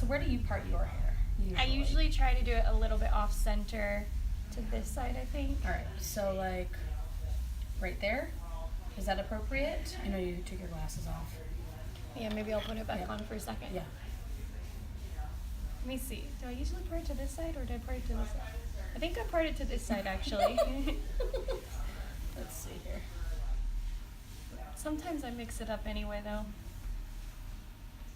where do you part your hair? I usually try to do it a little bit off center to this side, I think. All right, so like right there. Is that appropriate? I know you took your glasses off. Yeah, maybe I'll put it back on for a second. Yeah. Let me see. Do I usually part it to this side or do I part it to this side? I think I part it to this side actually. Let's see here. Sometimes I mix it up anyway though.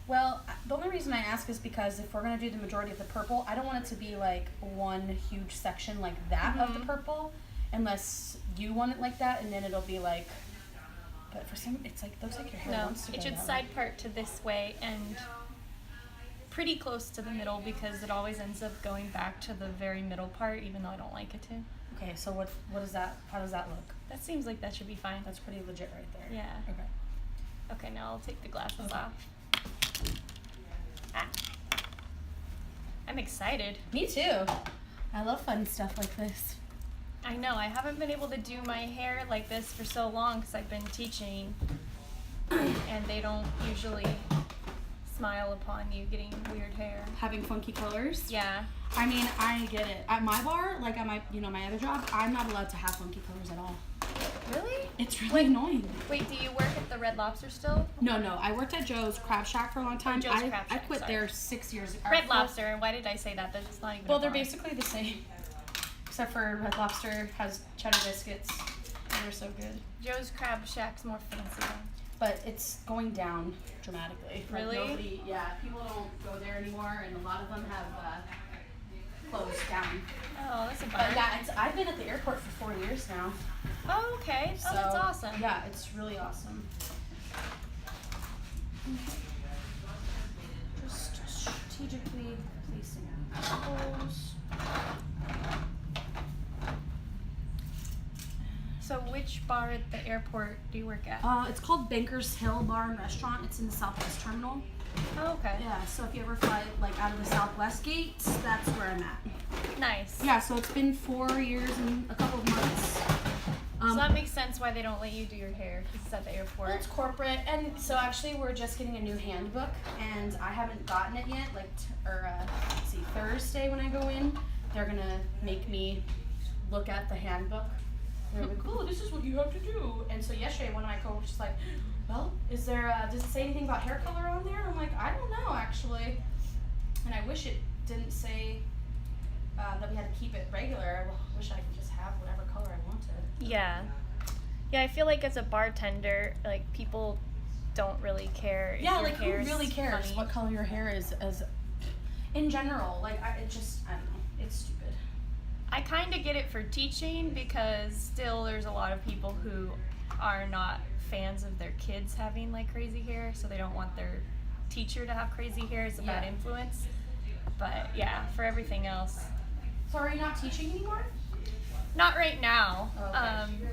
Well, the only reason I ask is because if we're going to do the majority of the purple, I don't want it to be like one huge section like that of the purple, unless you want it like that, and then it'll be like, but for some, it's like, looks like your hair wants to go it should that side way. part to this way and pretty close to the middle because it always ends up going back to the very middle part, even though I don't like it to. Okay, so what is that? How does that look? That seems like that should be fine. That's pretty legit right there. Yeah. Okay. Okay, now I'll take the glasses off. Ah. I'm excited. Me too. I love fun stuff like this. I know, I haven't been able to do my hair like this for so long because I've been teaching and they don't usually smile upon you getting weird hair. Having funky colors? Yeah. I mean, I get it. At my bar, like at my, my other job, I'm not allowed to have funky colors at all. Really? It's really annoying. Wait, do you work at the Red Lobster still? No, I worked at Joe's Crab Shack for a long time. Joe's Crab I Shack, quit sorry. there 6 years ago. Red Lobster, and why did I say that? That's not even Well, a they're bar. basically the same. Except for Red Lobster has cheddar biscuits. They're so good. Joe's Crab Shack's more fancy though. But it's going down dramatically. Like Really? People don't go there anymore, and a lot of them have closed down. Oh, that's a bummer. But yeah, I've been at the airport for 4 years now. Oh, okay. So, Oh, that's awesome. Yeah, it's really awesome. Just strategically placing holes. So which bar at the airport do you work at? It's called Bankers Hill Bar and Restaurant. It's in the Southwest Terminal. Oh, okay. Yeah, so if you ever fly like out of the Southwest gates, that's where I'm at. Nice. Yeah, so it's been 4 years and a couple of months. So that makes sense why they don't let you do your hair because it's at the airport. Well, it's corporate, and so actually we're just getting a new handbook, and I haven't gotten it yet. Like, let's see, Thursday when I go in, they're gonna make me look at the handbook. They're like, "Oh, this is what you have to do." And so yesterday, one of my coworkers was like, "Well, does it say anything about hair color on there?" I'm like, "I don't know, actually." And I wish it didn't say that we had to keep it regular. I wish I could just have whatever color I wanted. Yeah. Yeah, I feel like as a bartender, like people don't really care. Yeah, if like your who hair's really cares funny. what color your hair is as in general? Like I don't know. It's stupid. I kind of get it for teaching because still there's a lot of people who are not fans of their kids having like crazy hair, so they don't want their teacher to have crazy hair. It's a bad influence. But yeah, for everything else. So are you not teaching anymore? Not right now. Okay.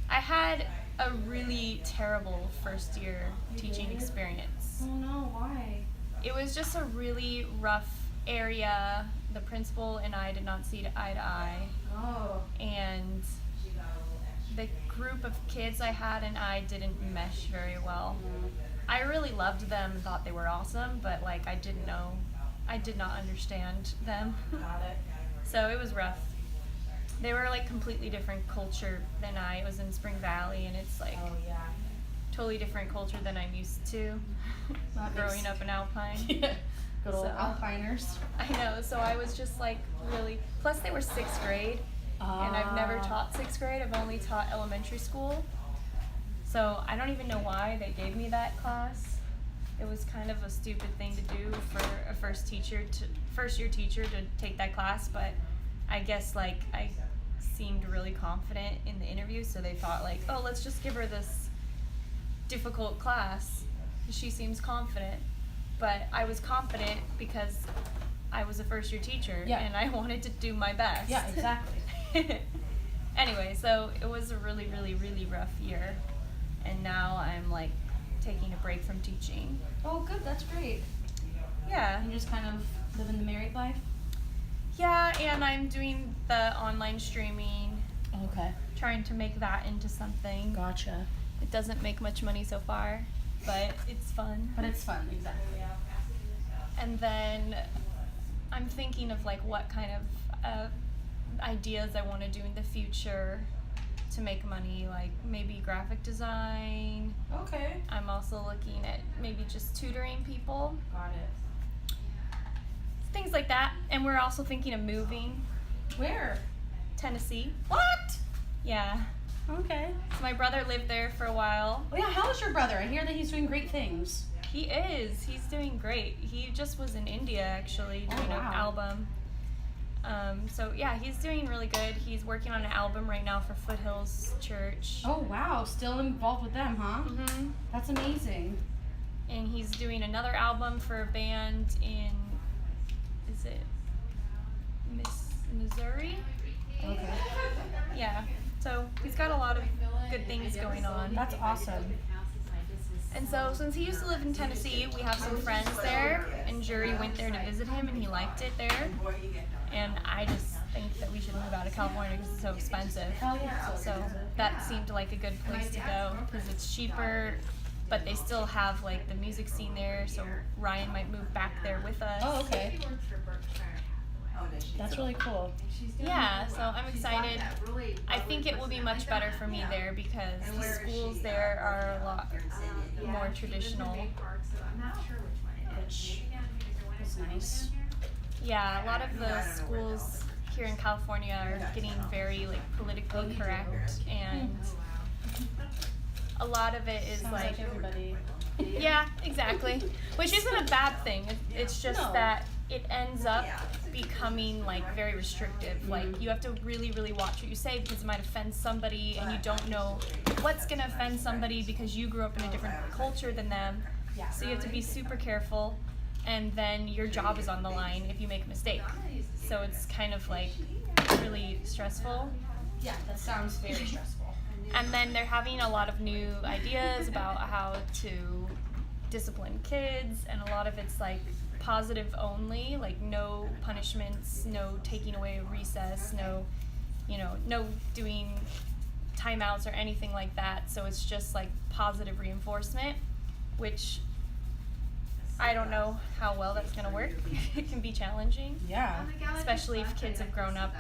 I had a really terrible first year teaching experience. Oh no, why? It was just a really rough area. The principal and I did not see eye to eye. Oh. And the group of kids I had and I didn't mesh very well. I really loved them and thought they were awesome, but like I did not understand them. Got it. So it was rough. They were like completely different culture than I was in Spring Valley, and it's like totally different culture than I'm used to growing up in Alpine. Yeah. Good old So- Alpiners. I know, so I was just like really, plus they were 6th grade, and I've never taught 6th grade, I've only taught elementary school. So I don't even know why they gave me that class. It was kind of a stupid thing to do for a first year teacher to take that class, but I guess like I seemed really confident in the interview, so they thought like, oh, let's just give her this difficult class. She seems confident. But I was confident because I was a first year teacher and I wanted to do my best. Yeah, exactly. Anyway, so it was a really, really, really rough year. And now I'm like taking a break from teaching. Oh, good. That's great. Yeah. And just kind of living the married life. Yeah, and I'm doing the online streaming, Okay. trying to make that into something. Gotcha. It doesn't make much money so far, but it's fun. But it's fun, exactly. And then I'm thinking of like what kind of ideas I want to do in the future to make money, like maybe graphic design. Okay. I'm also looking at maybe just tutoring people, Got it. things like that. And we're also thinking of moving. Where? Tennessee. What? Yeah. Okay. So my brother lived there for a while. Oh yeah, how is your brother? I hear that he's doing great things. He is. He's doing great. He just was in India actually doing an album. So yeah, he's doing really good. He's working on an album right now for Foothills Church. Oh wow, still involved with them, huh? Mhm. That's amazing. And he's doing another album for a band in, is it Missouri? Okay. Yeah. So he's got a lot of good things going on. That's awesome. And so since he used to live in Tennessee, we have some friends there, and Jury went there to visit him, and he liked it there. And I just think that we should move out of California because it's so expensive. Hell yeah. So that seemed like a good place to go because it's cheaper, but they still have like the music scene there. So Ryan might move back there with us. Oh, okay. That's really cool. Yeah, so I'm excited. I think it will be much better for me there because the schools there are a lot more traditional. Which is nice. Yeah, a lot of the schools here in California are getting very like politically correct, and a lot of it is Sounds like everybody. yeah, exactly. Which isn't a bad thing. It's just No. that it ends up becoming like very restrictive. Like you have to really, really watch what you say because it might offend somebody, and you don't know what's gonna offend somebody because you grew up in a different culture than them. Yeah. So you have to be super careful, and then your job is on the line if you make a mistake. So it's kind of like really stressful. Yeah, that sounds very stressful. And then they're having a lot of new ideas about how to discipline kids, and a lot of it's like positive only, like no punishments, no taking away recess, no, no doing timeouts or anything like that. So it's just like positive reinforcement, which I don't know how well that's gonna work. It can be challenging, Yeah. especially if kids have grown up,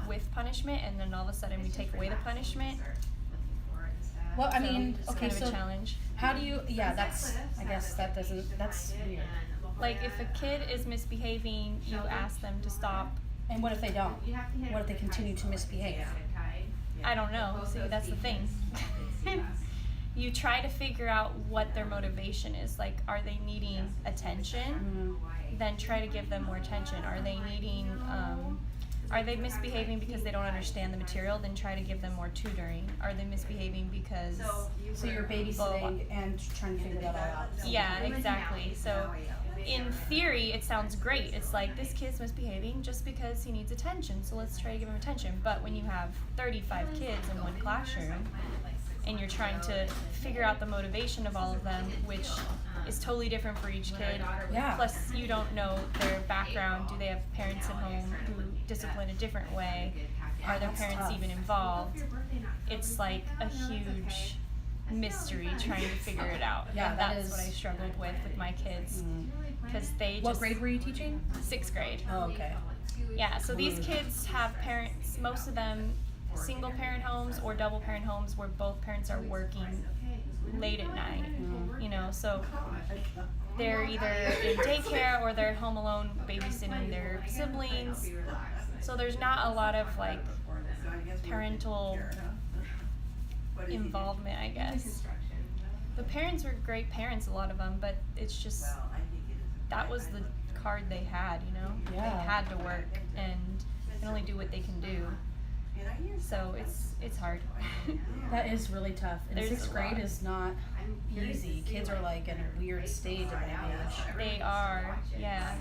with punishment, and then all of a sudden we take away the punishment. Well, I So mean, it's okay, kind of so a challenge. how do you? Yeah, I guess that's weird. Like if a kid is misbehaving, you ask them to stop. And what if they don't? What if they continue to misbehave? I don't know. See, that's the thing. You try to figure out what their motivation is. Like, are they needing attention? Then try to give them more attention. Are they needing, are they misbehaving because they don't understand the material? Then try to give them more tutoring. Are they misbehaving because... So you're babysitting and trying to figure that all out. Yeah, exactly. So in theory, it sounds great. It's like, this kid's misbehaving just because he needs attention, so let's try to give him attention. But when you have 35 kids in one classroom, and you're trying to figure out the motivation of all of them, which is totally different for each kid. Yeah. Plus, you don't know their background. Do they have parents at home who discipline a different way? Are their That's parents tough. even involved? It's like a huge mystery trying to figure it out. Yeah, and that that's is- what I struggled with my kids. Because they What just... grade were you teaching? 6th grade. Oh, okay. Yeah, so these kids have parents, most of them single parent homes or double parent homes where both parents are working late at night, so they're either in daycare or they're home alone babysitting their siblings. So there's not a lot of like parental involvement, I guess. The parents were great parents, a lot of them, but it's just, that was the card they had, They Yeah. had to work and can only do what they can do. So it's hard. That is really tough. And There's 6th a grade lot. is not easy. Kids are like in a weird stage at that age. They are, yeah.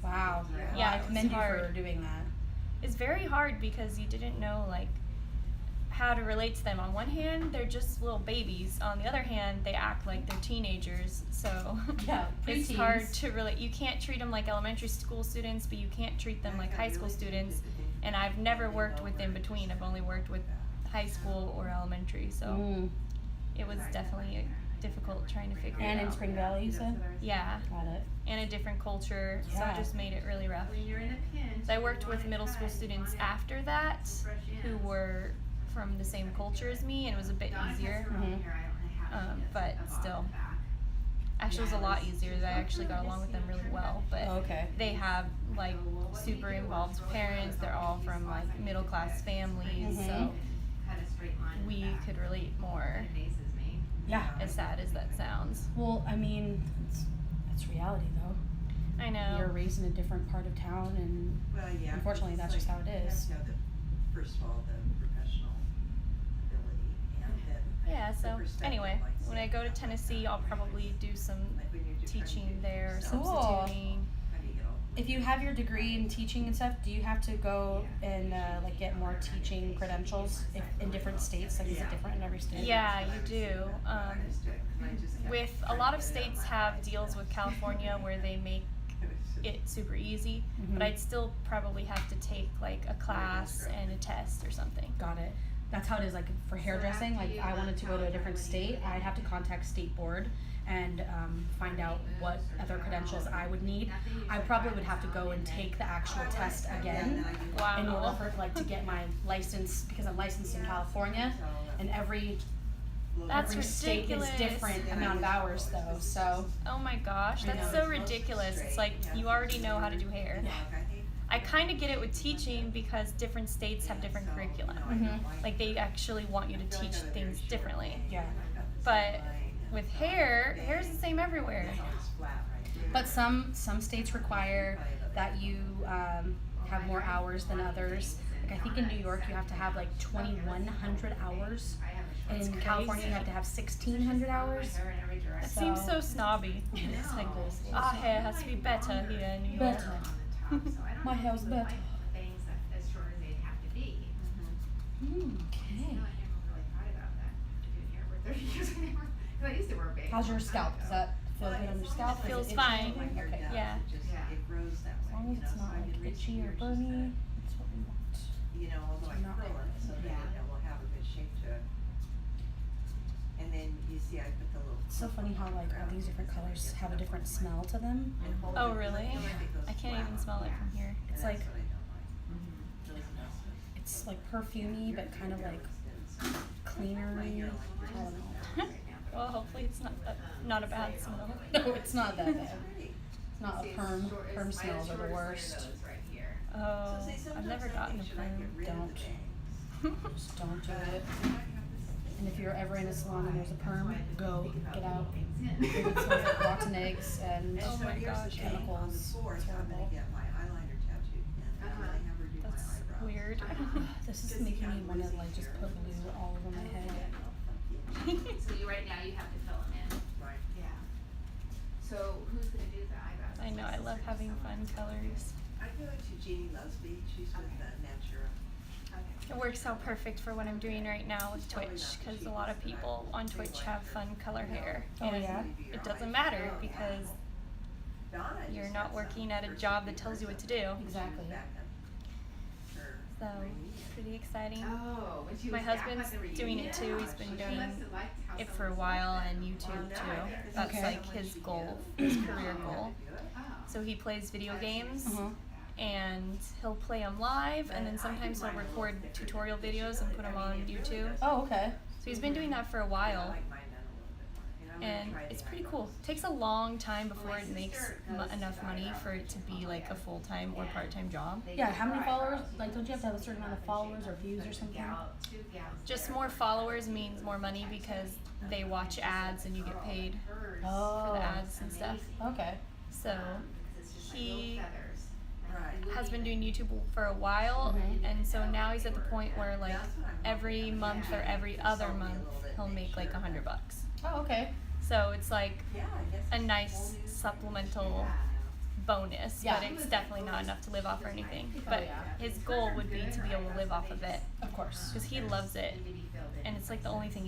Wow. Yeah, Well, I it's commend you for hard. doing that. It's very hard because you didn't know like how to relate to them. On one hand, they're just little babies. On the other hand, they act like they're teenagers. So Yeah, it's preteens. hard to relate. You can't treat them like elementary school students, but you can't treat them like high school students. And I've never worked with in between. I've only worked with high school or elementary. So it was definitely difficult trying to figure And it in out. Spring Valley, you said? Yeah, Got it. and a different culture, so Yeah. it just made it really rough. So I worked with middle school students after that who were from the same culture as me, and it was a bit easier. But still, actually it was a lot easier. I actually got along with them really well, but Okay. they have like super involved parents. They're all from like middle class families, so we could relate more, Yeah. as sad as that sounds. Well, I mean, it's reality though. I know. You're raised in a different part of town, and Well, yeah. Unfortunately, that's just how it is. You have to have first of all, the professional ability, and then. Yeah, the so perspective, anyway, like, when I go to Tennessee, I'll probably do some like when you're just trying to teaching get there, yourself- Cool. substituting. How do you get all? if you have your degree in teaching and stuff, do you have to go and like get more teaching credentials in different states? Like, is it different in every state? Yeah, you do. With a lot of states have deals with California where they make it super easy, but Mhm. I'd still probably have to take like a class and a test or something. Got it. That's how it is. Like for hairdressing, like I wanted to go to a different state, I'd have to contact state board and find out what other credentials I would need. I probably would have to go and take the actual test again Wow. in order for like to get my license, because I'm licensed in California, and every That's state is ridiculous. different amount of hours though. So Oh my gosh, I that's know. so ridiculous. It's like you already know how to do hair. I kind of get it with teaching because different states have different curriculum. Mhm. Like they actually want you to teach things differently. yeah. But with hair, hair's the same everywhere. But some states require that you have more hours than others. Like I think in New York you have to have like 2,100 hours. That's In California crazy. you have to have 1,600 hours. That seems so snobby. It's like this. Our hair has to be better here in New York. Better. My hair's better. Okay. How's your scalp? Does that feel good on your scalp? Is it Feels itchy? fine. Okay. Yeah. It grows that As way. long as it's not like itchy or burny, that's what we want. You know, although I Not curl it, so that it will have a good shape to it. And then you see I put the little. It's so funny how like all these different colors have a different smell to them. and hold Oh it, 'cause really? feel like it goes I can't flat even on smell the it from glass. here. And It's that's like- what I don't like. Those muscles. It's like perfumey, but kind of like cleanery. I don't know. Well, hopefully it's not a bad smell. No, it's not that bad. Pretty. It's not a perm smells are the worst. Oh, So see, I've sometimes never I gotten a think should I perm. get rid of the Don't. bangs? Just don't do it. And if you're ever in a salon and there's a perm, go, get out. It smells like rotten eggs and Oh my here's the gosh. thing, on the chemicals. fourth, It's I'm gonna horrible. get my eyeliner tattooed, and I'm gonna have her do my That's eyebrows. weird. This is making me want to like just put glue all over my head. So right now you have to fill them in. Right. Yeah. So who's gonna do the eyebrows? I know, I love having fun colors. I go to Jeannie Lusby, she's with Natura. Okay. It works out perfect for what I'm doing right now with Twitch, because a lot of people on Twitch have fun color hair. Oh, And yeah? it doesn't matter because Donna you're just not had working some at a for job some that tells you what to years. do. Exactly. Back up her So, reunion. pretty exciting. Oh, when she My was back husband's on the doing it reunion? too. He's been She doing must have liked how it some for a was while like and that. YouTube Oh, too. nice. That's Okay. like his goal, his career goal. Oh. So he plays video games Uh-huh. and he'll play them live, and then sometimes he'll record tutorial videos and put them on YouTube. Oh, okay. So he's been doing that for a I while, like mine done a little bit more. I'm and gonna try it's the pretty eyebrows. cool. It takes a long time before it makes enough money for it to be like a full-time or part-time job. Yeah, how many followers? Like, don't you have to have a certain amount of followers or views or something? Just more followers means more money because they watch ads and you get paid for Oh, the ads and stuff. okay. So he Right. has been doing YouTube for a while, Mhm. and so now he's at the point where like every month or every other month he'll make like $100. Oh, okay. So it's like Yeah, I guess. a nice supplemental bonus, Yeah. but it's definitely not enough to live off or anything. But yeah. his goal would be to be able to live off of it Of course. because he loves it, and it's like the only thing